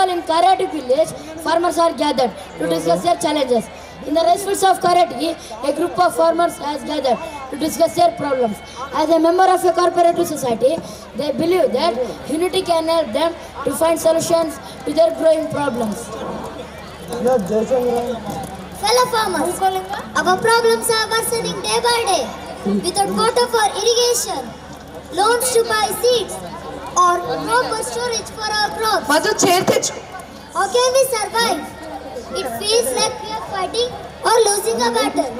festival in Karati village, farmers are gathered to discuss their challenges. In the rice fields of Karati, a group of farmers has gathered to discuss their problems. As a member of a cooperative society, they believe that unity can help them to find solutions to their growing problems. Fellow farmers, our problems are worsening day by day. Without water for irrigation, loans to buy seeds, or proper storage for our crops, how can we survive? It feels like we are fighting or losing a battle.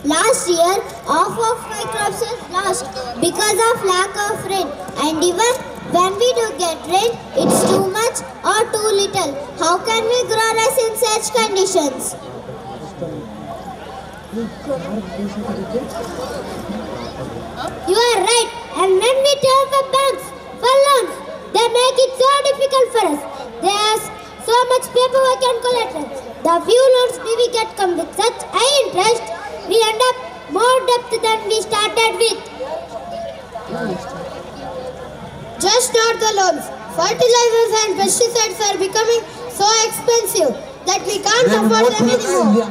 Last year, half of my crops were lost because of lack of rain, and even when we do get rain, it's too much or too little. How can we grow rice in such conditions? You are right. And when we turn for banks for loans, they make it so difficult for us. They ask so much paperwork and collateral. The few loans we get come with such high interest, we end up more debt than we started with. Just not the loans. Fertilizers and pesticides are becoming so expensive that we can't afford them anymore.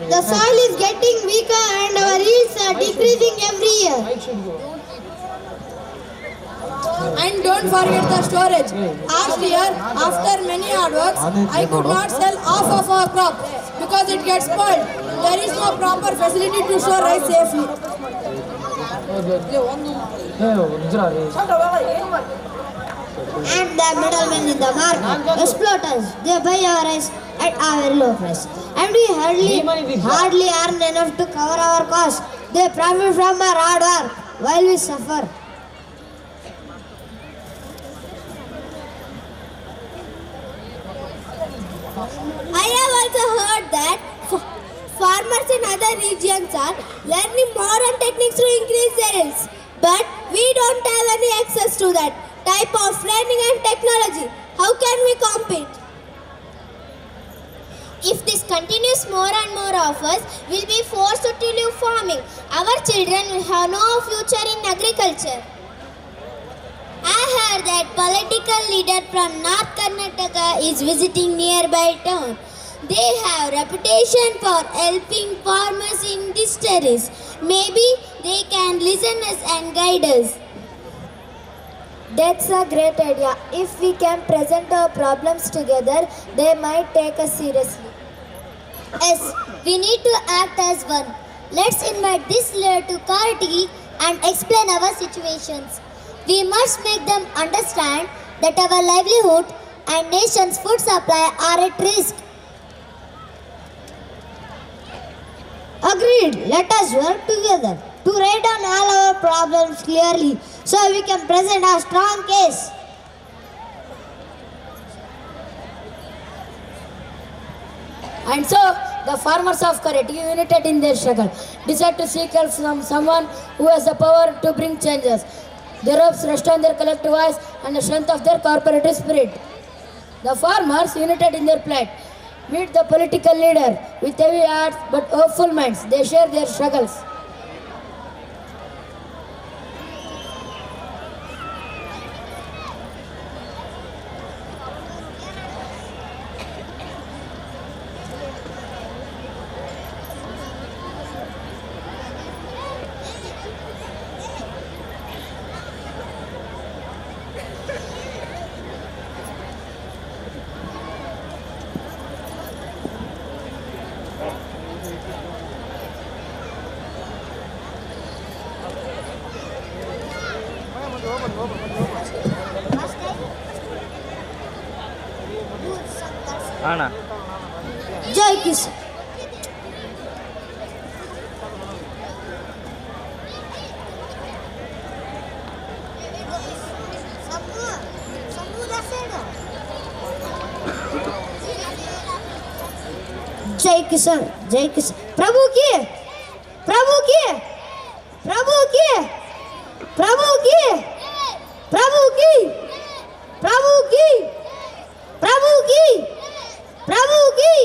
The soil is getting weaker and our yields are decreasing every year. And don't forget the storage. Last year, after many hard works, I could not sell half of our crop because it gets spoiled. There is no proper facility to store rice safely. And the middlemen in the market, exploiters, they buy our rice at a very low price. And we hardly earn enough to cover our costs. They profit from our hard work while we suffer. I have also heard that farmers in other regions are learning modern techniques to increase their yields. But we don't have any access to that type of training and technology. How can we compete? If this continues, more and more of us will be forced to leave farming. Our children will have no future in agriculture. I heard that political leader from North Karnataka is visiting nearby town. They have reputation for helping farmers in distress. Maybe they can listen us and guide us. That's a great idea. If we can present our problems together, they might take us seriously. Yes, we need to act as one. Let's invite this leader to Karati and explain our situations. We must make them understand that our livelihood and nation's food supply are at risk. Agreed. Let us work together to write down all our problems clearly so we can present a strong case. And so, the farmers of Karati, united in their struggle, decide to seek help from someone who has the power to bring changes. Their hopes rest on their collective voice and the strength of their cooperative spirit. The farmers, united in their plight, meet the political leader with heavy hearts but hopeful minds. They share their struggles. Ana. Jai Kisan. जय किसान जय किसान प्रभु की प्रभु की प्रभु की प्रभु की प्रभु की प्रभु की प्रभु की प्रभु की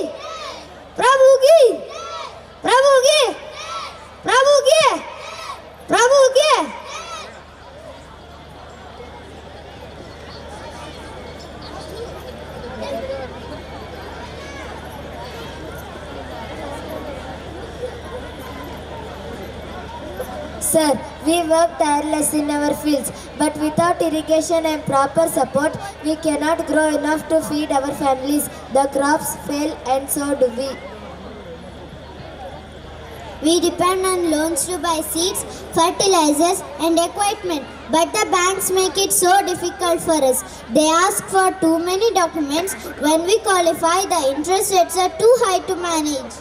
प्रभु की प्रभु की प्रभु की प्रभु की Sir, we work tirelessly in our fields, but without irrigation and proper support, we cannot grow enough to feed our families. The crops fail, and so do we. We depend on loans to buy seeds, fertilizers, and equipment, but the banks make it so difficult for us. They ask for too many documents. When we qualify, the interest rates are too high to manage.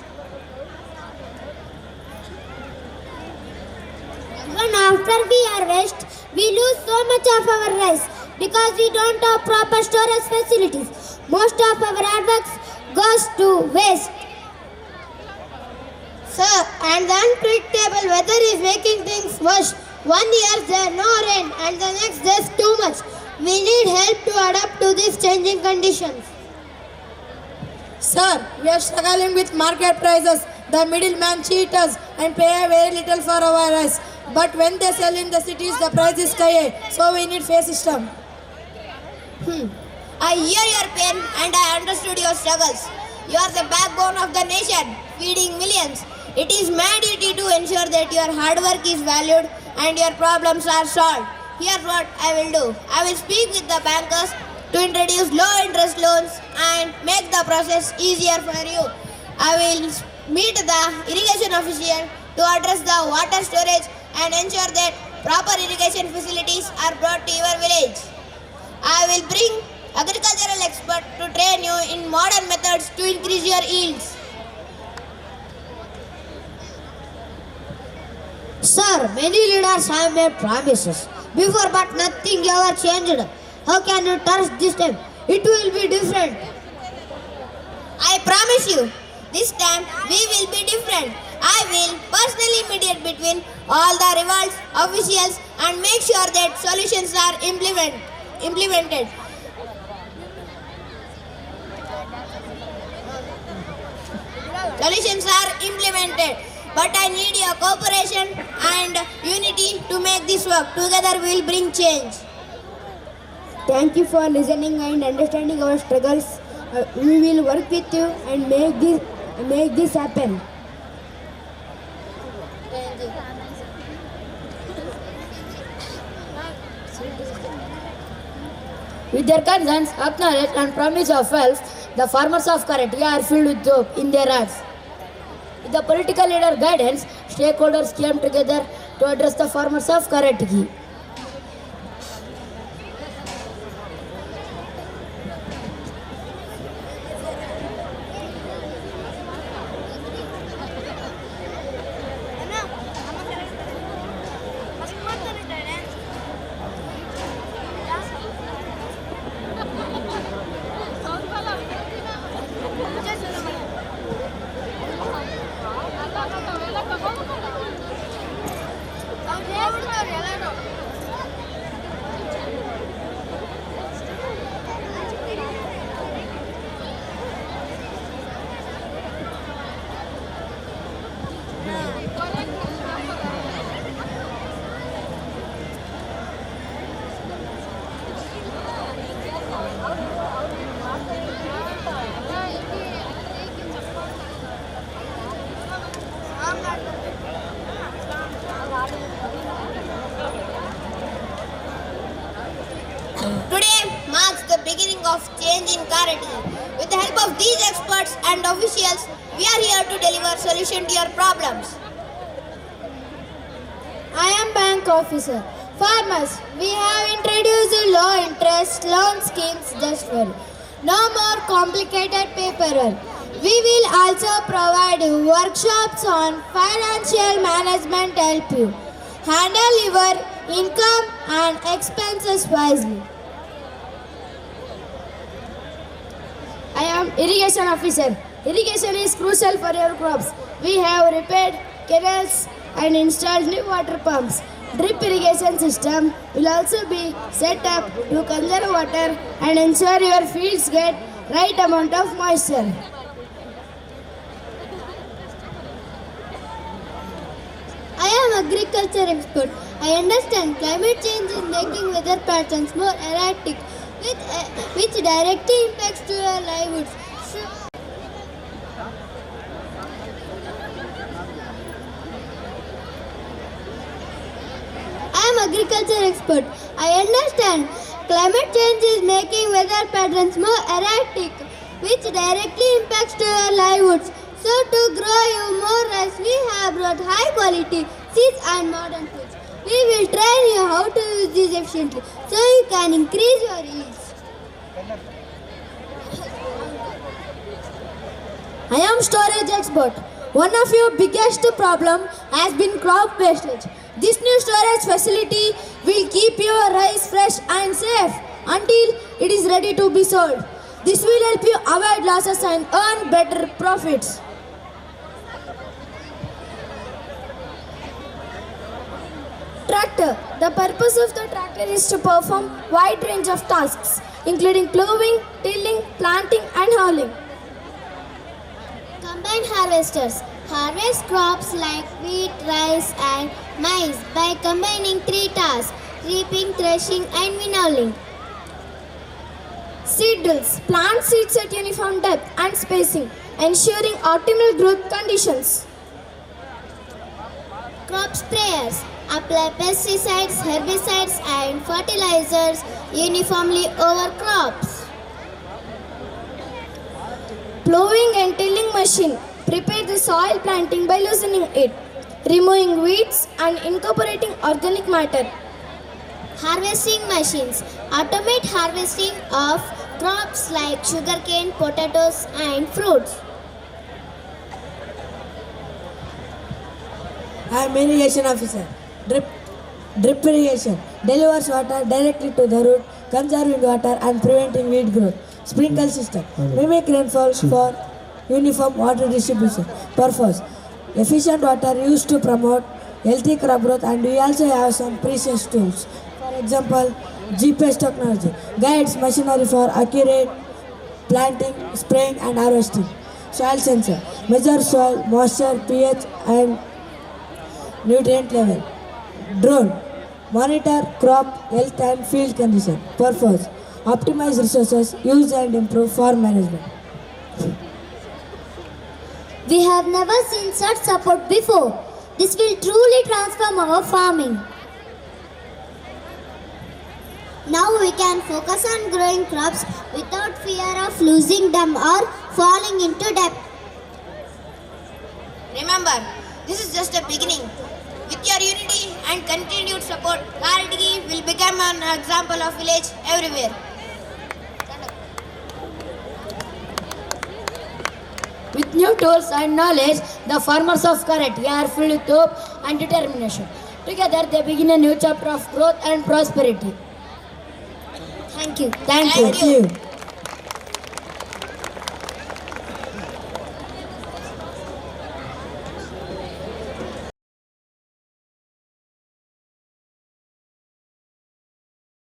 Even after we harvest, we lose so much of our rice because we don't have proper storage facilities. Most of our hard work goes to waste. Sir, and the unpredictable weather is making things worse. One year there no rain and the next there's too much. We need help to adapt to these changing conditions. Sir, we are struggling with market prices. The middleman cheat us and pay very little for our rice. But when they sell in the cities, the price is sky high. So we need fair system. I hear your pain and I understood your struggles. You are the backbone of the nation, feeding millions. It is my duty to ensure that your hard work is valued and your problems are solved. Here's what I will do. I will speak with the bankers to introduce low interest loans and make the process easier for you. I will meet the irrigation official to address the water storage and ensure that proper irrigation facilities are brought to your village. I will bring agricultural experts to train you in modern methods to increase your yields. Sir, many leaders have made promises before, but nothing ever changed. How can you trust this time? It will be different. I promise you, this time we will be different. I will personally mediate between all the revolts, officials and make sure that solutions are implemented. Solutions are implemented. But I need your cooperation and unity to make this work. Together we will bring change. Thank you for listening and understanding our struggles. We will work with you and make this happen. With their concerns, acknowledge and promise of wealth, the farmers of Karatia are filled with hope in their hearts. With the political leader guidance, stakeholders came together to address the farmers of Karatiki. Today marks the beginning of change in Karati. With the help of these experts and officials, we are here to deliver solution to your problems. I am bank officer. Farmers, we have introduced low interest loan schemes just for you. No more complicated paperwork. We will also provide you workshops on financial management to help you handle your income and expenses wisely. I am irrigation officer. Irrigation is crucial for your crops. We have repaired canals and installed new water pumps. Drip irrigation system will also be set up to conserve water and ensure your fields get right amount of moisture. I am agriculture expert. I understand climate change is making weather patterns more erratic, which directly impacts to your livelihoods. agriculture expert. I understand climate change is making weather patterns more erratic, which directly impacts to your livelihoods. So to grow you more rice, we have brought high quality seeds and modern tools. We will train you how to use these efficiently so you can increase your yields. I am storage expert. One of your biggest problem has been crop wastage. This new storage facility will keep your rice fresh and safe until it is ready to be sold. This will help you avoid losses and earn better profits. Tractor. The purpose of the tractor is to perform wide range of tasks, including plowing, tilling, planting and hauling. Combined harvesters harvest crops like wheat, rice, and maize by combining three tasks: reaping, threshing, and winnowing. Seed drills. Plant seeds at uniform depth and spacing, ensuring optimal growth conditions. Crop sprayers apply pesticides, herbicides, and fertilizers uniformly over crops. Plowing and tilling machine. Prepare the soil planting by loosening it, removing weeds and incorporating organic matter. Harvesting machines automate harvesting of crops like sugarcane, potatoes, and fruits. I am irrigation officer. Drip irrigation delivers water directly to the root, conserving water and preventing weed growth. Sprinkle system mimic rainfall for uniform water distribution. Purpose: efficient water used to promote healthy crop growth, and we also have some precious tools. For example, GPS technology guides machinery for accurate planting, spraying and harvesting. Soil sensor measures soil moisture, pH and nutrient level. Drone monitor crop health and field condition. Purpose: optimize resources use and improve farm management. We have never seen such support before. This will truly transform our farming. Now we can focus on growing crops without fear of losing them or falling into debt. Remember, this is just a beginning. With your unity and continued support, Garadigi will become an example of village everywhere. With new tools and knowledge, the farmers of Karati are filled with hope and determination. Together, they begin a new chapter of growth and prosperity. Thank you. Thank you. Thank you.